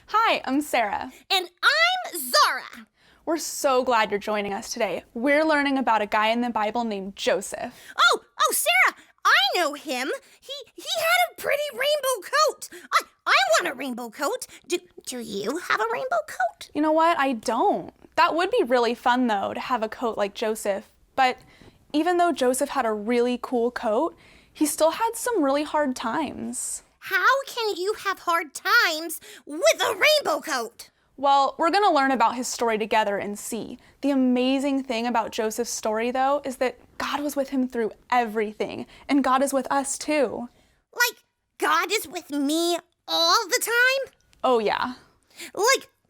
Hi, I'm Sarah. And I'm Zara. We're so glad you're joining us today. We're learning about a guy in the Bible named Joseph. Oh, Sarah, I know him. He had a pretty rainbow coat. I want a rainbow coat. Do you have a rainbow coat? You know what? I don't. That would be really fun, though, to have a coat like Joseph. But even though Joseph had a really cool coat, he still had some really hard times. How can you have hard times with a rainbow coat? Well, we're going to learn about his story together and see. The amazing thing about Joseph's story, though, is that God was with him through everything, and God is with us, too. Like, God is with me all the time? Oh, yeah.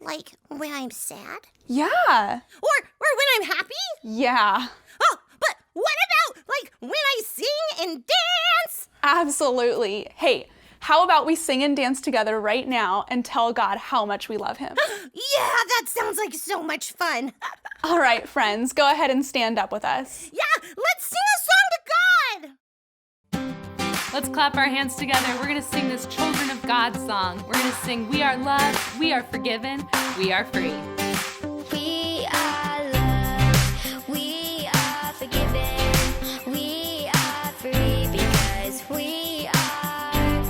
Like when I'm sad? Yeah. Or when I'm happy? Yeah. Oh, but what about, like, when I sing and dance? Absolutely. Hey, how about we sing and dance together right now and tell God how much we love him? Yeah, that sounds like so much fun. All right, friends, go ahead and stand up with us. Yeah, let's sing a song to God. Let's clap our hands together. We're going to sing this Children of God song. We're going to sing, we are loved, we are forgiven, we are free. We are loved, we are forgiven, we are free because we are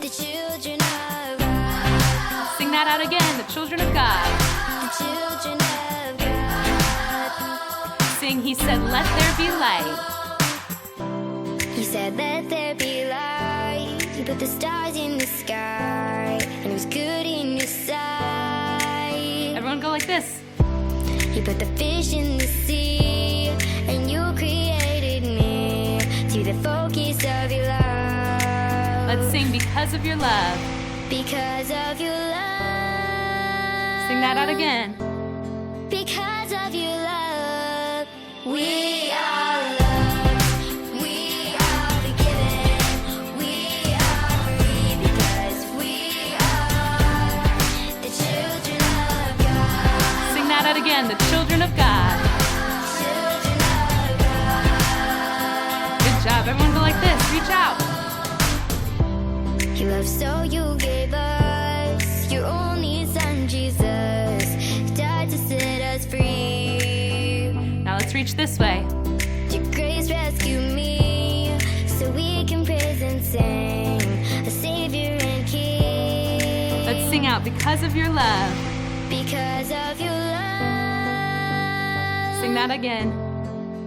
the children of God. Sing that out again, the children of God. The children of God. Sing, he said, let there be light. He said, let there be light. He put the stars in the sky, and it was good in your sight. Everyone go like this. He put the fish in the sea, and you created me to the focus of your love. Let's sing because of your love. Because of your love. Sing that out again. Because of your love, we are loved, we are forgiven, we are free because we are the children of God. Sing that out again, the children of God. Children of God. Good job. Everyone go like this. Reach out. He loved so you gave us your only son, Jesus, died to set us free. Now let's reach this way. Your grace rescued me, so we can praise and sing, a Savior and King. Let's sing out because of your love. Because of your love. Sing that again.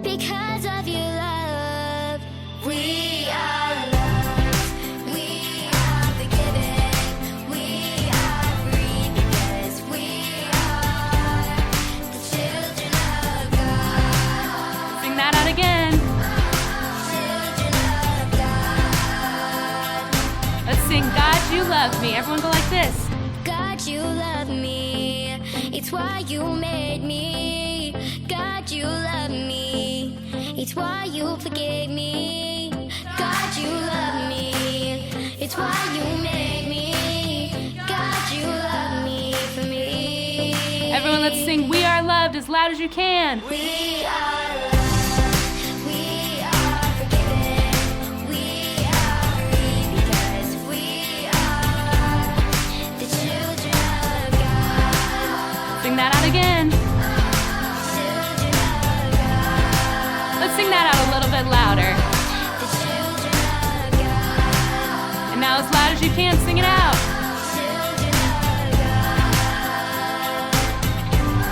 Because of your love, we are loved, we are forgiven, we are free because we are the children of God. Sing that out again. Children of God. Let's sing God, you love me. Everyone go like this. God, you love me, it's why you made me. God, you love me, it's why you forgave me. God, you love me, it's why you made me. God, you love me for me. Everyone, let's sing we are loved as loud as you can. We are loved, we are forgiven, we are free because we are the children of God. Sing that out again. Children of God. Let's sing that out a little bit louder. The children of God. And now as loud as you can, sing it out. Children of God.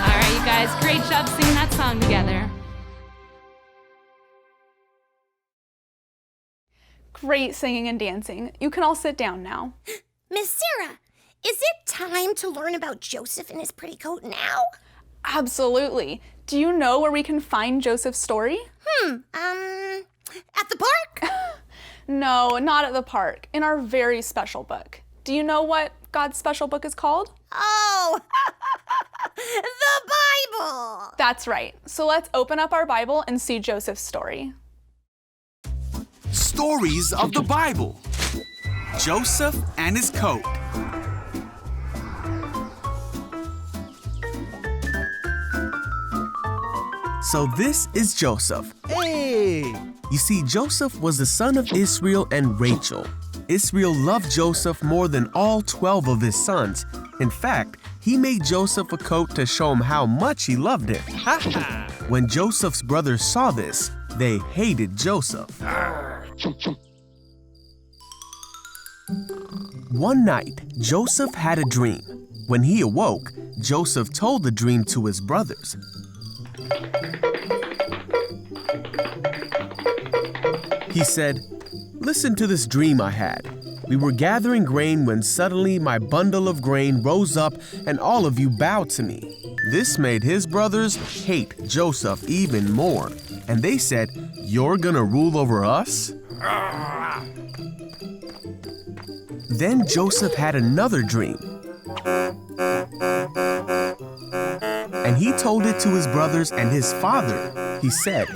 All right, you guys, great job singing that song together. Great singing and dancing. You can all sit down now. Miss Sarah, is it time to learn about Joseph and his pretty coat now? Absolutely. Do you know where we can find Joseph's story? At the park? No, not at the park. In our very special book. Do you know what God's special book is called? Oh, the Bible. That's right. So let's open up our Bible and see Joseph's story. Stories of the Bible. Joseph and his coat. So this is Joseph. Hey! You see, Joseph was the son of Israel and Rachel. Israel loved Joseph more than all 12 of his sons, In fact, he made Joseph a coat to show him how much he loved him. When Joseph's brothers saw this, they hated Joseph. One night, Joseph had a dream. When he awoke, Joseph told the dream to his brothers. He said, "Listen to this dream I had. We were gathering grain when suddenly my bundle of grain rose up and all of you bowed to me." This made his brothers hate Joseph even more. And they said, "You're gonna rule over us?" Then Joseph had another dream. And he told it to his brothers and his father. He said,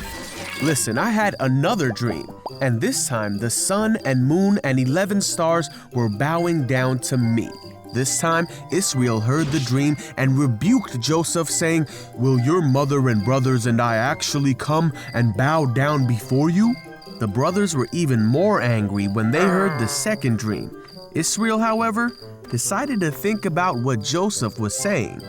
"Listen, I had another dream. And this time the sun and moon and 11 stars were bowing down to me." This time Israel heard the dream and rebuked Joseph, saying, "Will your mother and brothers and I actually come and bow down before you?" The brothers were even more angry when they heard the second dream. Israel, however, decided to think about what Joseph was saying.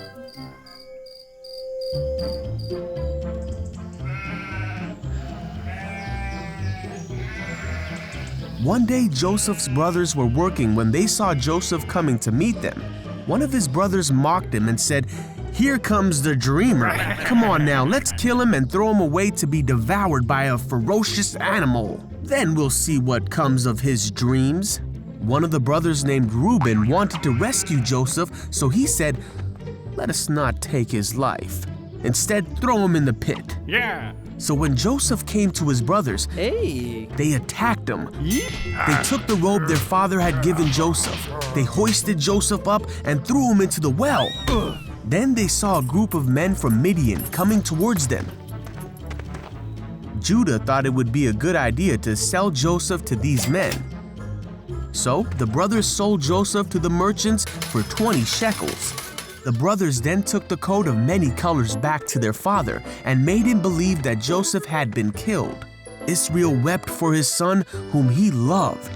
One day, Joseph's brothers were working when they saw Joseph coming to meet them. One of his brothers mocked him and said, "Here comes the dreamer. Come on now, let's kill him and throw him away to be devoured by a ferocious animal. Then we'll see what comes of his dreams." One of the brothers named Reuben wanted to rescue Joseph, so he said, "Let us not take his life. Instead, throw him in the pit." Yeah. So when Joseph came to his brothers, they attacked him. They took the robe their father had given Joseph. They hoisted Joseph up and threw him into the well. Then they saw a group of men from Midian coming towards them. Judah thought it would be a good idea to sell Joseph to these men. So the brothers sold Joseph to the merchants for 20 shekels. The brothers then took the coat of many colors back to their father and made him believe that Joseph had been killed. Israel wept for his son whom he loved.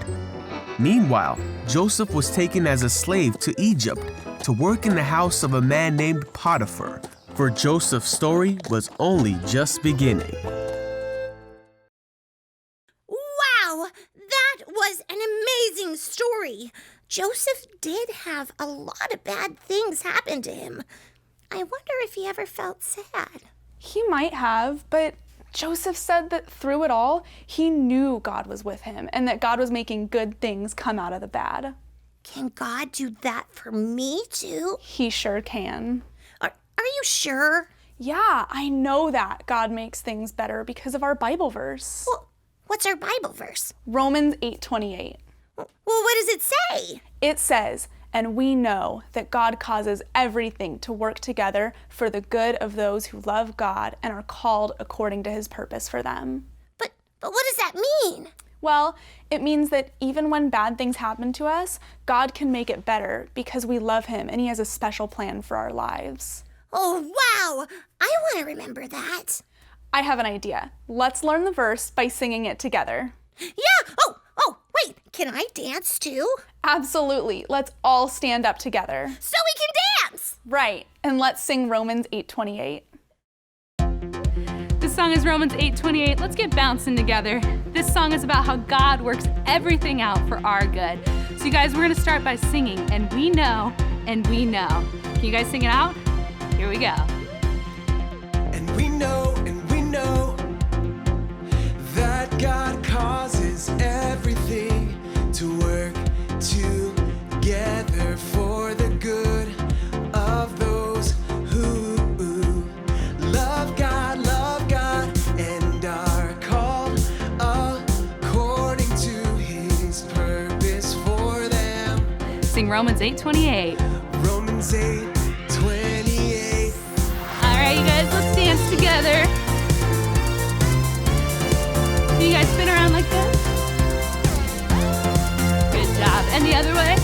Meanwhile, Joseph was taken as a slave to Egypt to work in the house of a man named Potiphar, for Joseph's story was only just beginning. Wow, that was an amazing story. Joseph did have a lot of bad things happen to him. I wonder if he ever felt sad. He might have, but Joseph said that through it all, he knew God was with him and that God was making good things come out of the bad. Can God do that for me too? He sure can. Are you sure? Yeah, I know that God makes things better because of our Bible verse. Well, what's our Bible verse? Romans 8:28. Well, what does it say? It says, "And we know that God causes everything to work together for the good of those who love God and are called according to his purpose for them." But what does that mean? Well, it means that even when bad things happen to us, God can make it better because we love him and he has a special plan for our lives. Oh, wow! I want to remember that. I have an idea. Let's learn the verse by singing it together. Yeah! Oh, wait, can I dance too? Absolutely. Let's all stand up together. So we can dance! Right, and let's sing Romans 8:28. This song is Romans 8:28. Let's get bouncing together. This song is about how God works everything out for our good. So you guys, we're gonna start by singing, and we know, and we know. Can you guys sing it out? Here we go. And we know that God causes everything to work together for the good of those who love God, and are called according to his purpose for them. Sing Romans 8:28. Romans 8:28. All right, you guys, let's dance together. Can you guys spin around like this? Good job. And the other way.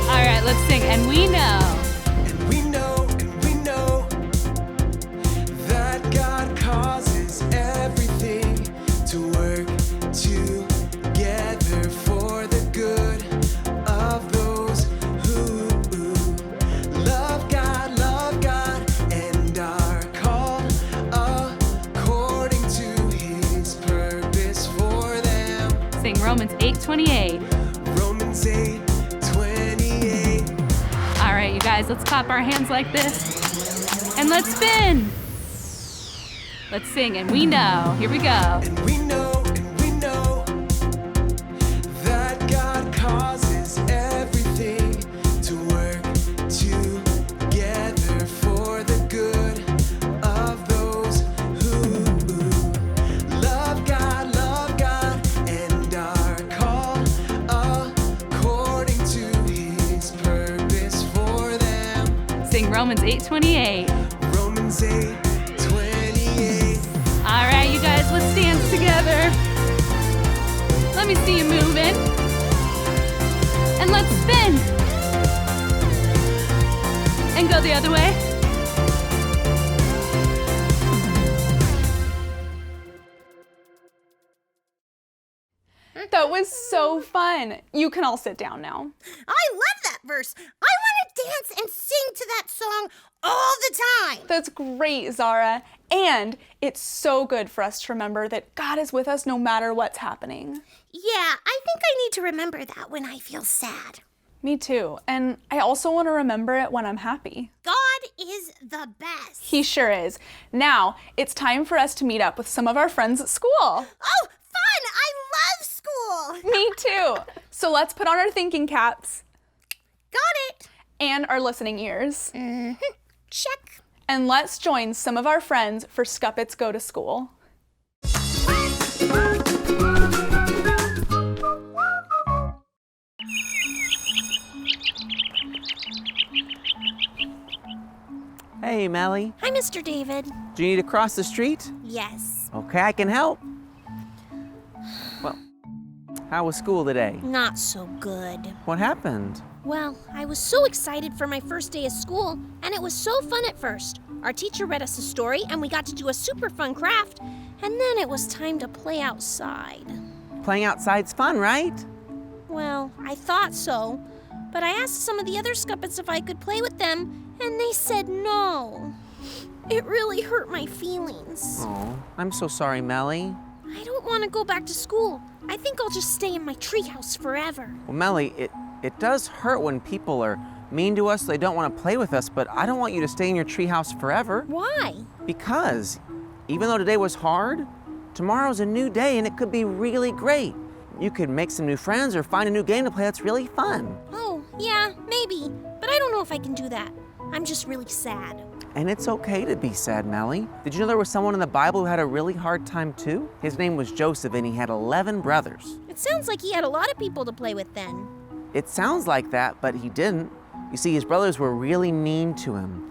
All right, let's sing. And we know. And we know that God causes everything to work together for the good of those 8:28. Romans 8:28. All right, you guys, let's clap our hands like this. And let's spin. Let's sing, and we know. Here we go. And we know that God causes everything to work together for the good of those who love God, and are called according to His purpose for them. Sing Romans 8:28. Romans 8:28. All right, you guys, let's dance together. Let me see you moving. And let's spin. And go the other way. That was so fun. You can all sit down now. I love that verse. I want to dance and sing to that song all the time. That's great, Zara. And it's so good for us to remember that God is with us no matter what's happening. Yeah, I think I need to remember that when I feel sad. Me too. And I also want to remember it when I'm happy. God is the best. He sure is. Now, it's time for us to meet up with some of our friends at school. Oh, fun! I love school. Me too. So let's put on our thinking caps Got it. and our listening ears. Check. And let's join some of our friends for Scuppets Go to School. Hey, Melly. Hi, Mr. David. Do you need to cross the street? Yes. Okay, I can help. Well, how was school today? Not so good. What happened? Well, I was so excited for my first day of school, and it was so fun at first. Our teacher read us a story, and we got to do a super fun craft, and then it was time to play outside. Playing outside's fun, right? Well, I thought so, but I asked some of the other Scuppets if I could play with them, and they said no. It really hurt my feelings. Oh, I'm so sorry, Melly. I don't want to go back to school. I think I'll just stay in my treehouse forever. Well, Melly, it does hurt when people are mean to us, they don't want to play with us, but I don't want you to stay in your treehouse forever. Why? Because even though today was hard, tomorrow's a new day and it could be really great. You could make some new friends or find a new game to play that's really fun. Oh, yeah, maybe. But I don't know if I can do that. I'm just really sad. And it's okay to be sad, Melly. Did you know there was someone in the Bible who had a really hard time too? His name was Joseph and he had 11 brothers. It sounds like he had a lot of people to play with then. It sounds like that, but he didn't. You see, his brothers were really mean to him.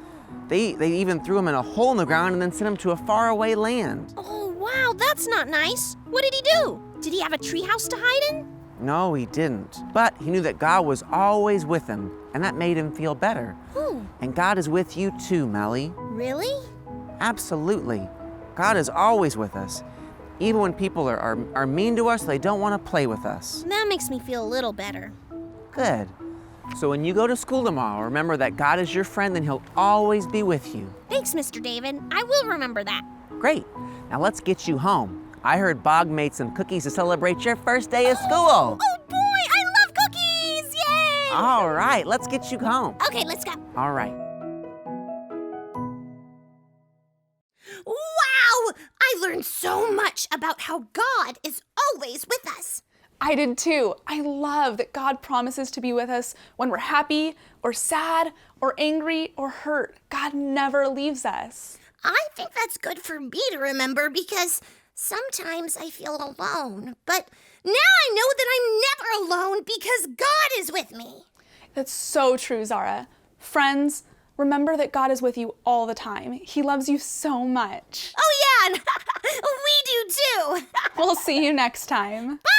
They even threw him in a hole in the ground and then sent him to a faraway land. Oh, wow, that's not nice. What did he do? Did he have a treehouse to hide in? No, he didn't. But he knew that God was always with him, and that made him feel better. Ooh, And God is with you too, Melly. really? Absolutely. God is always with us. Even when people are mean to us, they don't want to play with us. That makes me feel a little better. Good. So when you go to school tomorrow, remember that God is your friend and He'll always be with you. Thanks, Mr. David. I will remember that. Great. Now let's get you home. I heard Bog made some cookies to celebrate your first day of school. Oh boy, I love cookies! Yay! All right, let's get you home. Okay, let's go. All right. Wow! I learned so much about how God is always with us. I did too. I love that God promises to be with us when we're happy or sad or angry or hurt. God never leaves us. I think that's good for me to remember because sometimes I feel alone. But now I know that I'm never alone because God is with me. That's so true, Zara. Friends, remember that God is with you all the time. He loves you so much. Oh yeah, and we do too. We'll see you next time. Bye!